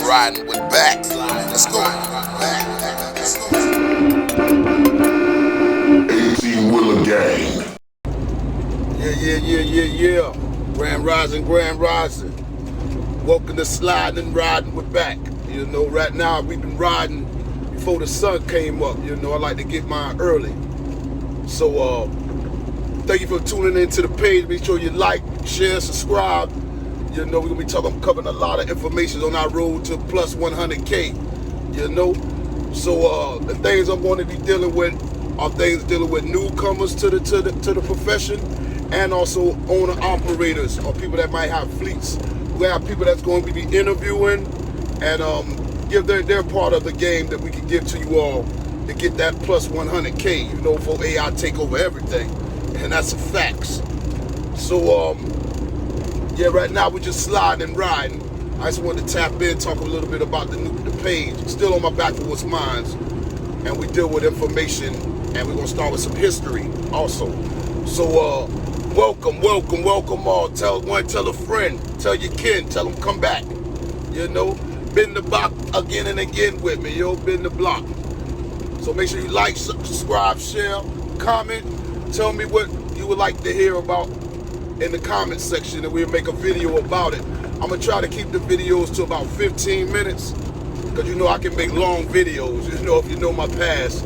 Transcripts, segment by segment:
riding with back. Let's go. 18 Wheeler Gang. Yeah. Grand Rising. Welcome to Sliding and Riding with Back. You know, right now we've been riding before the sun came up. You know, I like to get mine early. So, thank you for tuning into the page. Make sure you like, share, subscribe. You know, we're going to be covering a lot of information on our road to plus 100K. You know, so the things I'm going to be dealing with are things dealing with newcomers to the profession, and also owner operators or people that might have fleets. We have people that's going to be interviewing and give their part of the game that we can give to you all to get that plus 100K. You know, for AI take over everything, and that's the facts. So yeah, right now we're just sliding and riding. I just wanted to tap in, talk a little bit about the page. Still on my back for what's mine, and we deal with information, and we're gonna start with some history also. So welcome all. Tell one, tell a friend, tell your kin, tell them come back. You know, been the block again and again with me. Yo, been the block. So make sure you like, subscribe, share, comment. Tell me what you would like to hear about in the comment section, and we'll make a video about it. I'm gonna try to keep the videos to about 15 minutes, because you know I can make long videos. You know, if you know my past.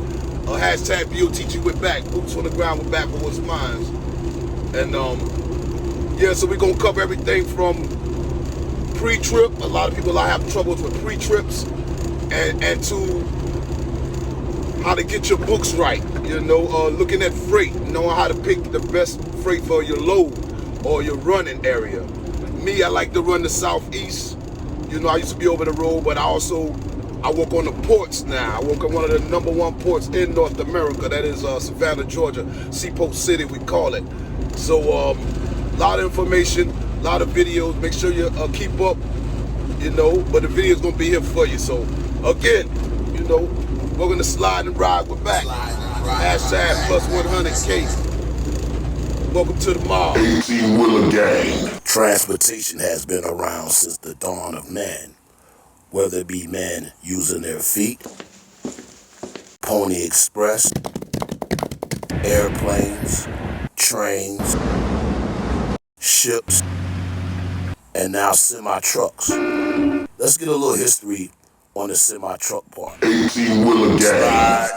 Hashtag BOTG with back, boots on the ground with back with what's mine. And yeah, so we're gonna cover everything from pre-trip. A lot of people have troubles with pre-trips, and to how to get your books right. You know, looking at freight, knowing how to pick the best freight for your load or your running area. Me, I like to run the southeast. You know, I used to be over the road, but I work on the ports now. I work on one of the #1 ports in North America. That is Savannah, Georgia, Seaport City, we call it. So a lot of information, a lot of videos. Make sure you keep up, you know, but the video is going to be here for you. So again, you know, we're going to slide and ride. We're back. Hashtag plus 100K. Welcome to the mob. 18 Wheeler Gang. Transportation has been around since the dawn of man, whether it be men using their feet, Pony Express, airplanes, trains, ships, and now semi-trucks. Let's get a little history on the semi-truck part. 18 Wheeler Gang.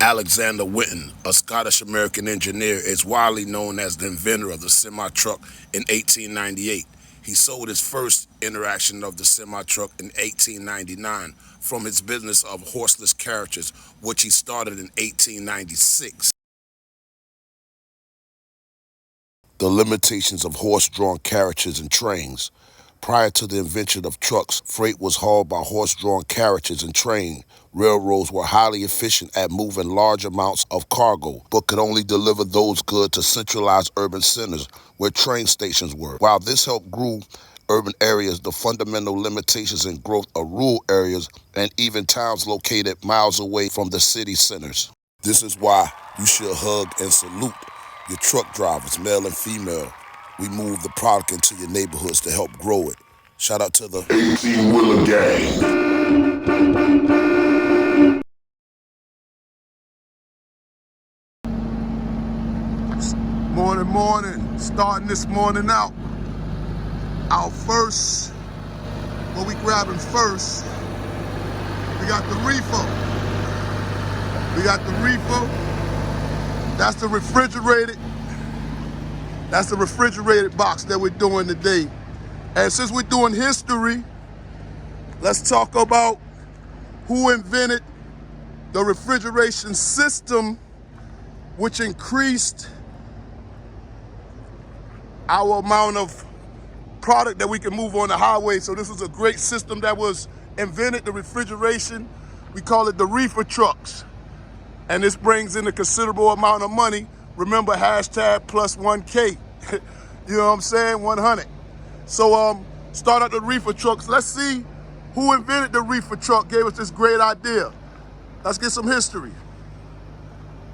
Alexander Winton, a Scottish-American engineer, is widely known as the inventor of the semi-truck in 1898. He sold his first iteration of the semi-truck in 1899 from his business of horseless carriages, which he started in 1896. The limitations of horse-drawn carriages and trains. Prior to the invention of trucks, freight was hauled by horse-drawn carriages and trains. Railroads were highly efficient at moving large amounts of cargo, but could only deliver those goods to centralized urban centers where train stations were. While this helped grow urban areas, the fundamental limitations in growth of rural areas and even towns located miles away from the city centers. This is why you should hug and salute your truck drivers, male and female. We move the product into your neighborhoods to help grow it. Shout out to the 18 Wheeler Gang. Morning. Starting this morning out. Our first, what we grabbing first, we got the reefer. That's the refrigerated box that we're doing today. And since we're doing history, let's talk about who invented the refrigeration system, which increased our amount of product that we can move on the highway. So this was a great system that was invented, the refrigeration. We call it the reefer trucks. And this brings in a considerable amount of money. Remember, hashtag plus 1K. You know what I'm saying? 100. So start out the reefer trucks. Let's see who invented the reefer truck, gave us this great idea. Let's get some history.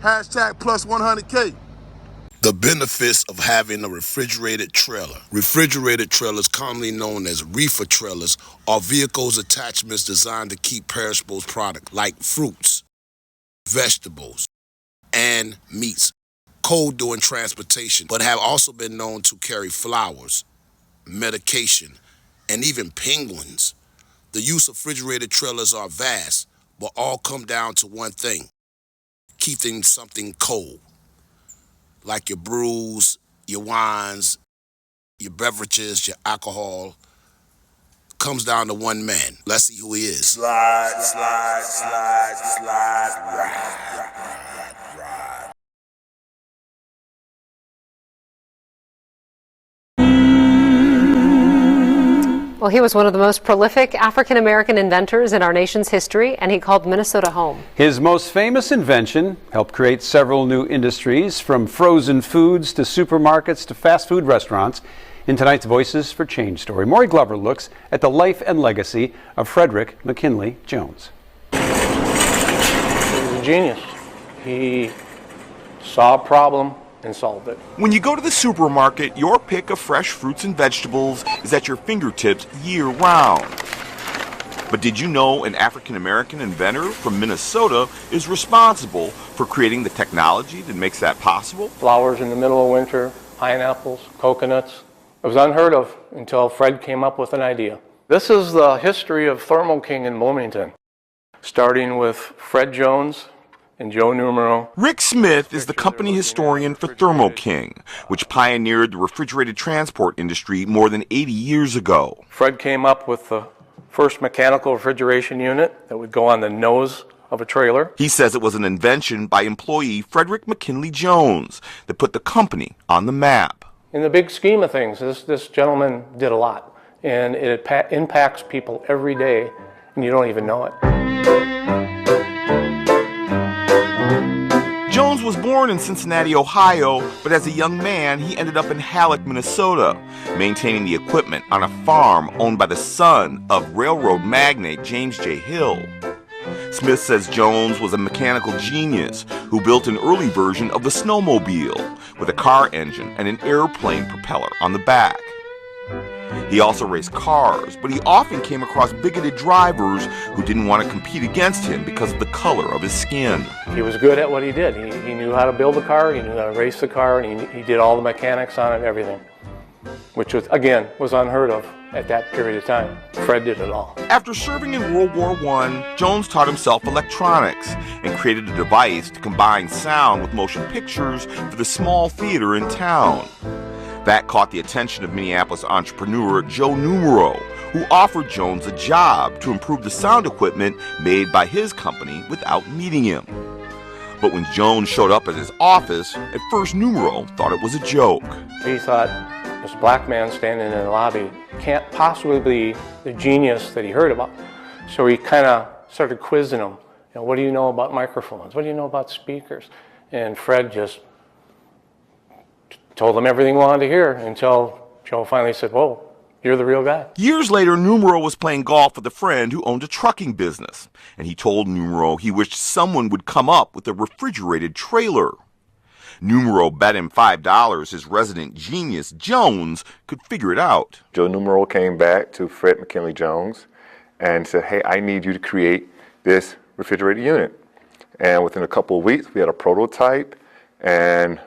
Hashtag plus 100K. The benefits of having a refrigerated trailer. Refrigerated trailers, commonly known as reefer trailers, are vehicles attachments designed to keep perishable products like fruits, vegetables, and meats cold during transportation, but have also been known to carry flowers, medication, and even penguins. The use of refrigerated trailers are vast, but all come down to one thing: keeping something cold, like your brews, your wines, your beverages, your alcohol. Comes down to one man. Let's see who he is. Slide, slide, slide, slide, ride. Well, he was one of the most prolific African-American inventors in our nation's history, and he called Minnesota home. His most famous invention helped create several new industries, from frozen foods to supermarkets to fast food restaurants. In tonight's Voices for Change story, Maury Glover looks at the life and legacy of Frederick McKinley Jones. He was a genius. He saw a problem and solved it. When you go to the supermarket, your pick of fresh fruits and vegetables is at your fingertips year-round. But did you know an African-American inventor from Minnesota is responsible for creating the technology that makes that possible? Flowers in the middle of winter, pineapples, coconuts. It was unheard of until Fred came up with an idea. This is the history of Thermo King in Wilmington, starting with Fred Jones and Joe Numero. Rick Smith is the company historian for Thermo King, which pioneered the refrigerated transport industry more than 80 years ago. Fred came up with the first mechanical refrigeration unit that would go on the nose of a trailer. He says it was an invention by employee Frederick McKinley Jones that put the company on the map. In the big scheme of things, this gentleman did a lot, and it impacts people every day, and you don't even know it. Jones was born in Cincinnati, Ohio, but as a young man, he ended up in Halleck, Minnesota, maintaining the equipment on a farm owned by the son of railroad magnate James J. Hill. Smith says Jones was a mechanical genius who built an early version of the snowmobile with a car engine and an airplane propeller on the back. He also raced cars, but he often came across bigoted drivers who didn't want to compete against him because of the color of his skin. He was good at what he did. He knew how to build a car, he knew how to race the car, and he did all the mechanics on it, everything, which was, again, was unheard of at that period of time. Fred did it all. After serving in World War I, Jones taught himself electronics and created a device to combine sound with motion pictures for the small theater in town. That caught the attention of Minneapolis entrepreneur Joe Numero, who offered Jones a job to improve the sound equipment made by his company without meeting him. But when Jones showed up at his office, at first Numero thought it was a joke. He thought, this black man standing in the lobby can't possibly be the genius that he heard about. So he kind of started quizzing him. What do you know about microphones? What do you know about speakers? And Fred just told him everything he wanted to hear until Joe finally said, whoa, you're the real guy. Years later, Numero was playing golf with a friend who owned a trucking business, and he told Numero he wished someone would come up with a refrigerated trailer. Numero bet him $5 his resident genius, Jones, could figure it out. Joe Numero came back to Fred McKinley Jones and said, hey, I need you to create this refrigerated unit. And within a couple of weeks, we had a prototype. And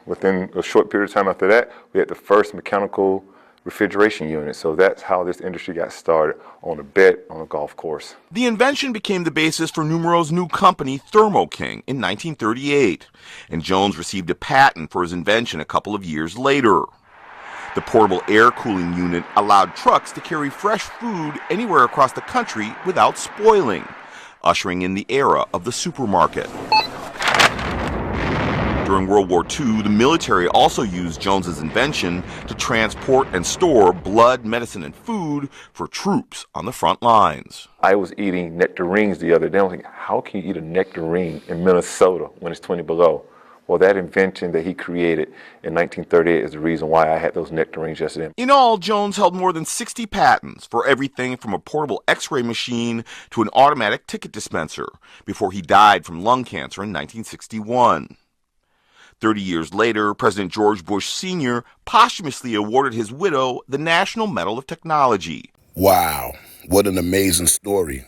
within a short period of time after that, we had the first mechanical refrigeration unit. So that's how this industry got started, on a bet on a golf course. The invention became the basis for Numero's new company, Thermo King, in 1938. And Jones received a patent for his invention a couple of years later. The portable air cooling unit allowed trucks to carry fresh food anywhere across the country without spoiling, ushering in the era of the supermarket. During World War II, the military also used Jones's invention to transport and store blood, medicine, and food for troops on the front lines. I was eating nectarines the other day. I was thinking, how can you eat a nectarine in Minnesota when it's 20 below? Well, that invention that he created in 1938 is the reason why I had those nectarines yesterday. In all, Jones held more than 60 patents for everything from a portable x-ray machine to an automatic ticket dispenser before he died from lung cancer in 1961. 30 years later, President George Bush Sr. posthumously awarded his widow the National Medal of Technology. Wow, what an amazing story.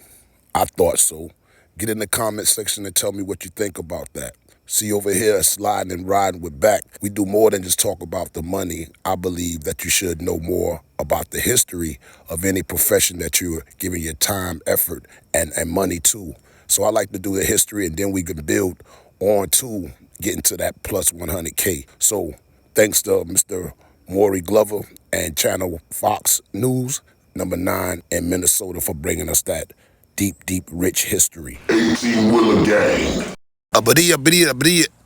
I thought so. Get in the comment section and tell me what you think about that. See, over here at Sliding and Riding with Back, we do more than just talk about the money. I believe that you should know more about the history of any profession that you're giving your time, effort, and money to. So I like to do the history, and then we can build on to getting to that plus 100K. So thanks to Mr. Maury Glover and Channel Fox News, number 9 in Minnesota, for bringing us that deep, rich history. 18 Wheeler Gang.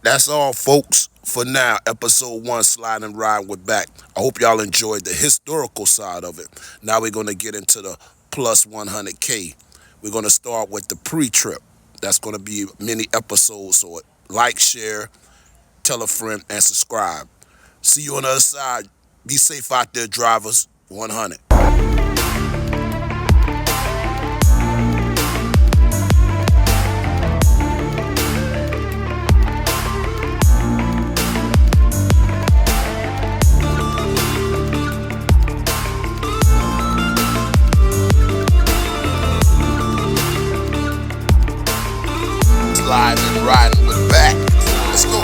That's all, folks, for now. Episode 1, Slide and Ride with Back. I hope y'all enjoyed the historical side of it. Now we're going to get into the plus 100K. We're going to start with the pre-trip. That's going to be many episodes, so like, share, tell a friend, and subscribe. See you on the other side. Be safe out there, drivers. 100. Sliding and riding with back. Let's go.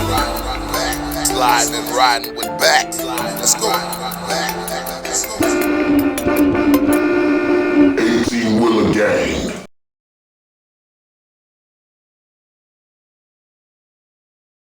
Sliding and riding with back.